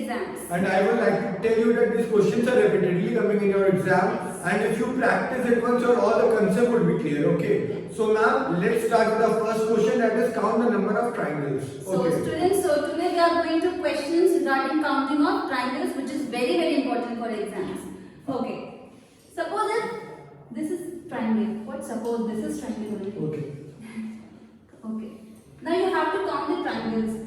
exams. And I would like to tell you that these questions are repeatedly coming in your exam, and if you practice it once, your all the concept would be clear. Okay. So ma'am, let's start with the first question, that is count the number of triangles. So Okay. students, so today we are going to questions regarding counting of triangles, which is very very important for exams. Okay. Suppose if this is triangle. What? Suppose this is triangle only. Okay. Okay. Now you have to count the triangles.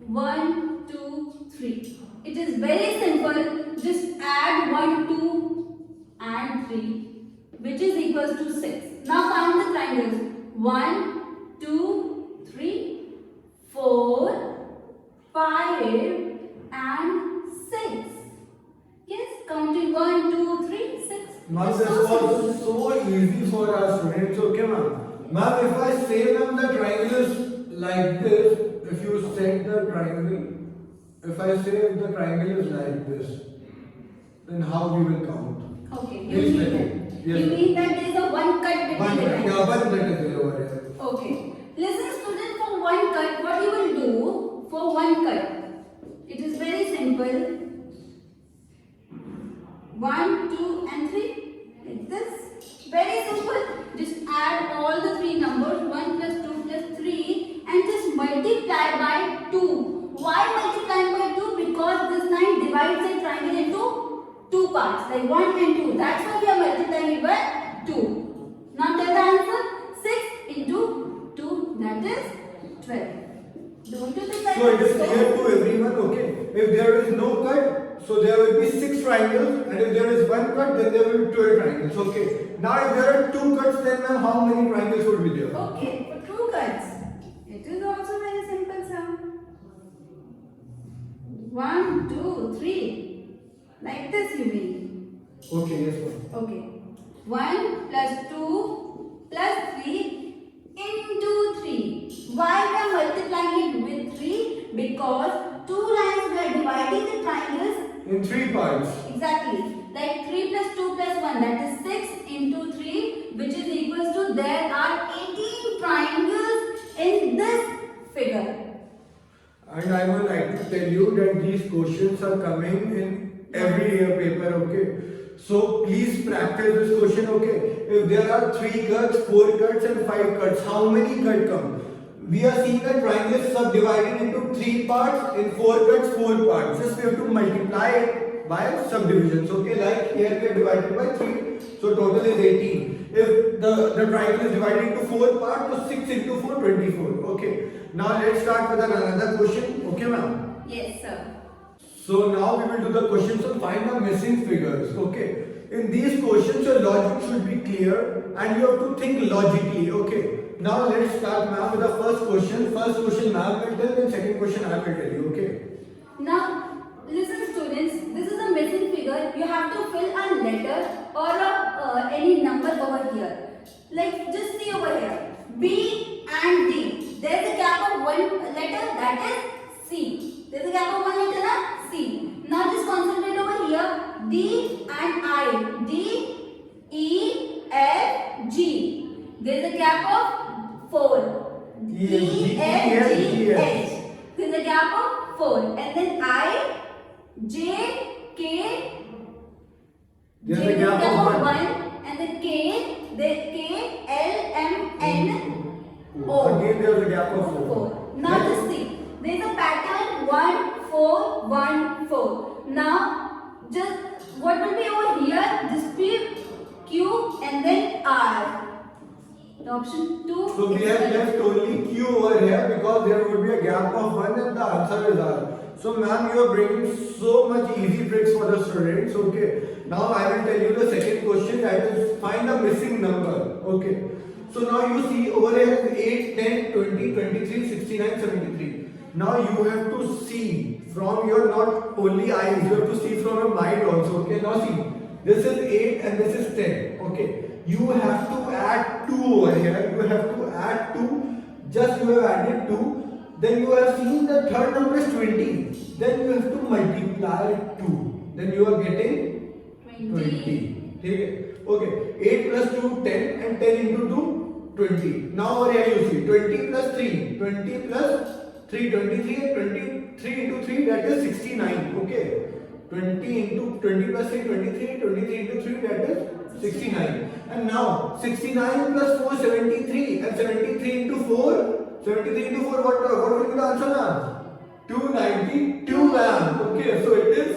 1, 2, 3. It is very simple. Just add 1, 2 and 3, which is equals to 6. Now count the triangles. 1, 2, 3, 4, 5 and 6. Yes, counting 1, 2, 3, 6. Ma'am, It's this so simple. was so easy for our students. Okay, ma'am. Ma'am, if I say ma'am the triangle is like this, if you set the triangle, if I say the triangle is like this, then how we will count? Okay, you Please mean tell me. that. Yes. You mean that there is a one cut between One the cut. lines. Yeah, one cut is there over here. Okay. Listen student, for one cut, what you will do for one cut? It is very simple. 1, 2 and 3. Like this. Very simple. Just add all the three numbers, 1 plus 2 plus 3, and just multiply by 2. Why multiply by 2? Because this line divides the triangle into two parts, like 1 and 2. That's why we are multiplying it by 2. Now tell the answer. 6 into 2, that is 12. Don't you think that So it is is clear to everyone, okay? If there is no cut, so there will be 6 triangles, and if there is one cut, then there will be 12 triangles, okay? Now if there are 2 cuts, then ma'am, how many triangles would be there? Okay, for two cuts, it is also very simple, sir. 1, 2, 3. Like this you mean. Okay, yes ma'am. Okay. 1 plus 2 plus 3 into 3. Why we are multiplying it with 3? Because two lines we are dividing the triangles. In 3 parts. Exactly. Like 3 plus 2 plus 1, that is 6 into 3, which is equals to, there are 18 triangles in this figure. And I would like to tell you that these questions are coming in every year paper, okay? So please practice this question, okay? If there are 3 cuts, 4 cuts and 5 cuts, how many cuts come? We are seeing a triangle subdivided into 3 parts, in 4 cuts, 4 parts. Just we have to multiply it by subdivisions, okay? Like here we are divided by 3, so total is 18. If the triangle is divided into 4 parts, so 6 into 4, 24, okay? Now let's start with another question, okay ma'am? Yes, sir. So now we will do the questions on find the missing figures, okay? In these questions your logic should be clear and you have to think logically, okay? Now let's start ma'am with the first question. First question ma'am will tell and second question I will tell you, okay? Now, listen students, this is a missing figure. You have to fill a letter or any number over here. Like, just see over here. B and D. There is a gap of one letter, that is C. There is a gap of one letter, na? C. Now just concentrate over here. D and I. D, E, F, G. There is a gap of 4. E, F, G, H. There is a gap of 4. And then I, J, K. There is J a gap of 1. And then K, L, M, N, O. Again there is a gap of 4. Now just see, there is a pattern 1, 4, 1, 4. Now, just what will be over here? Just be Q and then R. The option 2. So we have left only Q over here because there would be a gap of 1 and the answer is R. So ma'am, you are bringing so much easy tricks for the students, okay? Now I will tell you the second question, that is find the missing number, okay? So now you see over here is 8, 10, 20, 23, 69, 73. Now you have to see from your not only eyes, you have to see from your mind also, okay? Now see, this is 8 and this is 10, okay? You have to add 2 over here, you have to add 2, just you have added 2. Then you have seen the third number is 20. Then you have to multiply 2. Then you are getting 20. Okay. 8 plus 2, 10 and 10 into 2, 20. Now over here you see 20 plus 3. 20 plus 3, 23 and 3 into 3, that is 69. Okay. 20 into 20 plus 3, 23. 23 into 3, that is 69. And now 69 plus 4, 73. And 73 into 4, 73 into 4, what will be the answer now? 292, ma'am. Okay, so it is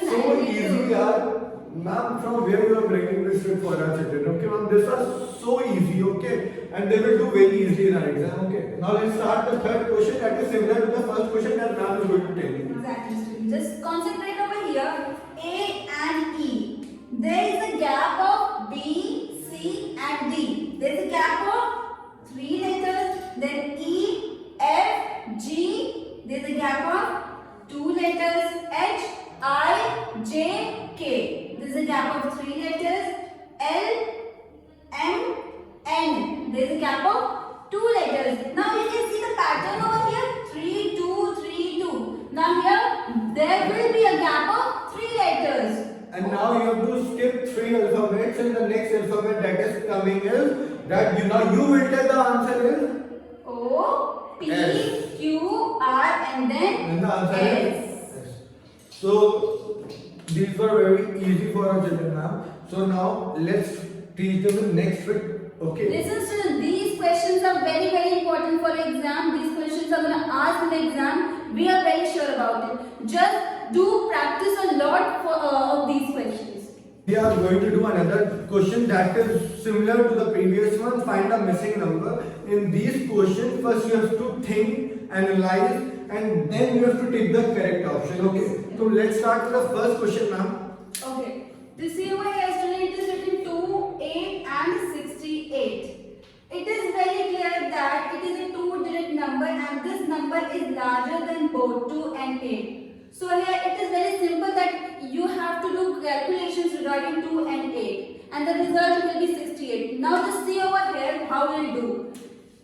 so easy, yaar. Ma'am, from where you are bringing this trick for our children? Okay, ma'am, these are so easy, okay, and they will do very easily in our exam. Okay, now let's start the third question that is similar to the first question that ma'am is going to tell you. Exactly, student. Just concentrate over here. A and E. There is a gap of B, C, and D. There is a gap of 3 letters. Then E, F, G. There is a gap of 2 letters. H, I, J, K. There is a gap of 3 letters. L, M, N. There is a gap of 2 letters. Now you can see the pattern over here. 3, 2, 3, 2. Now here there will be a gap of 3 letters. And now you have to skip 3 alphabets, and the next alphabet that is coming is that you will tell the answer is O, P, S. Q, R, and then the answer S. is S. So these were very easy for our children, ma'am. So now let's teach them the next trick. Okay. Listen, students, these questions are very, very important for exam. These questions are going to ask in the exam. We are very sure about it. Just do practice a lot of these questions. We are going to do another question that is similar to the previous one. Find a missing number. In these questions, first you have to think, analyze, and then you have to take the correct option. Okay. So let's start with the first question, ma'am. Okay. This here over here, student, it is written 2, 8, and 68. It is very clear that it is a 2-digit number, and this number is larger than both 2 and 8. So here it is very simple that you have to do calculations regarding 2 and 8, and the result will be 68. Now just see over here how we will do.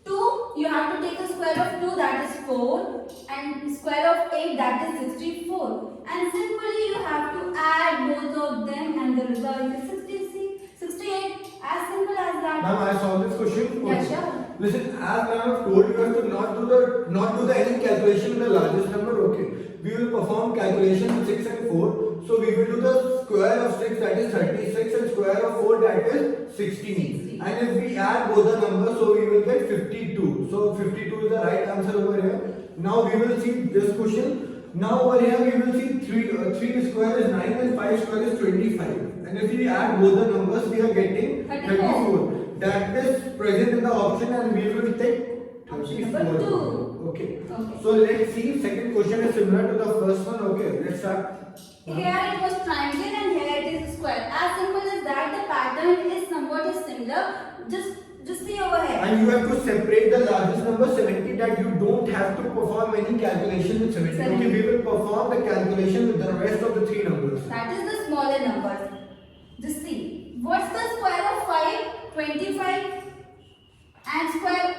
2, you have to take the square of 2, that is 4, and square of 8, that is 64. And simply you have to add both of them, and the result is 68. As simple as that. Ma'am, I solved this question. Yeah, sure. Listen, as ma'am have told you have to not do the any calculation with the largest number. Okay. We will perform calculation with 6 and 4. So we will do the square of 6, that is 36, and square of 4, that is 16. And if we add both the numbers, so we will get 52. So 52 is the right answer over here. Now we will see this question. Now over here we will see 3 square is 9 and 5 square is 25. And if we add both the numbers, we are getting 34. That is present in the option, and we will take 34. Number 2. Okay. So let's see. Second question is similar to the first one. Okay. Let's start. Here it was triangle, and here it is square. As simple as that, the pattern is somewhat similar. Just see over here. And you have to separate the largest number 70, that you don't have to perform any calculation with 70. Okay, we will perform the calculation with the rest of the 3 numbers. That is the smaller number. Just see. What's the square of 5? 25. And square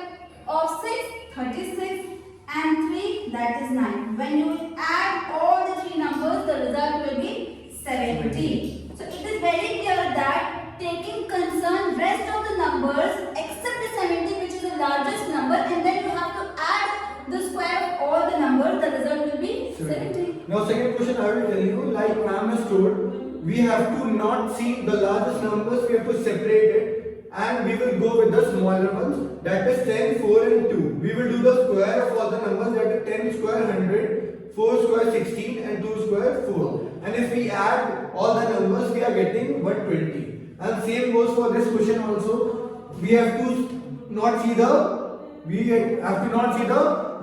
of 6? 36. And 3? That is 9. When you add all the 3 numbers, the result will be 70. So it is very clear that taking concern rest of the numbers except the 70, which is the largest number, and then you have to add the square of all the numbers, the result will be 70. Now second question I will tell you, like ma'am has told, we have to not see the largest numbers, we have to separate it, and we will go with the smaller ones, that is 10, 4 and 2. We will do the square of all the numbers, that is 10 square 100, 4 square 16 and 2 square 4. And if we add all the numbers, we are getting 120. And same goes for this question also. We have to not see the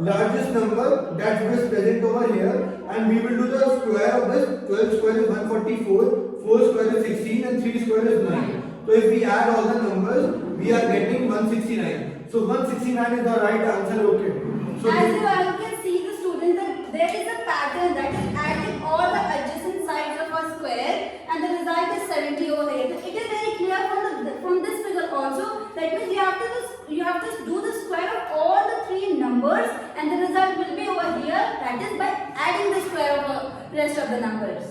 largest number that is present over here, and we will do the square of this. 12 square is 144, 4 square is 16 and 3 square is 9. So if we add all the numbers, we are getting 169. So 169 is the right answer. Okay. So as you all can see, the students, that there is a pattern that is adding all the adjacent sides of a square, and the result is 70 over here. It is very clear from this figure also. That means you have to do the square of all the 3 numbers, and the result will be over here. That is by adding the square of the rest of the numbers.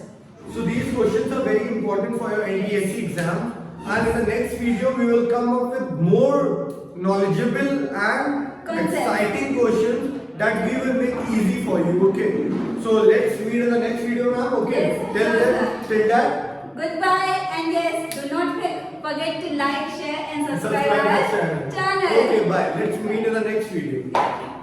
So these questions are very important for your NDSC exam. And in the next video, we will come up with more knowledgeable and exciting questions that we will make easy for you. Okay. So let's meet in the next video, ma'am. Okay. Yes, Till sure, then, sir. till that. Goodbye, and yes, do not forget to like, share, and subscribe Subscribe our our channel. channel. Okay, bye. Let's meet in the next video. Yeah.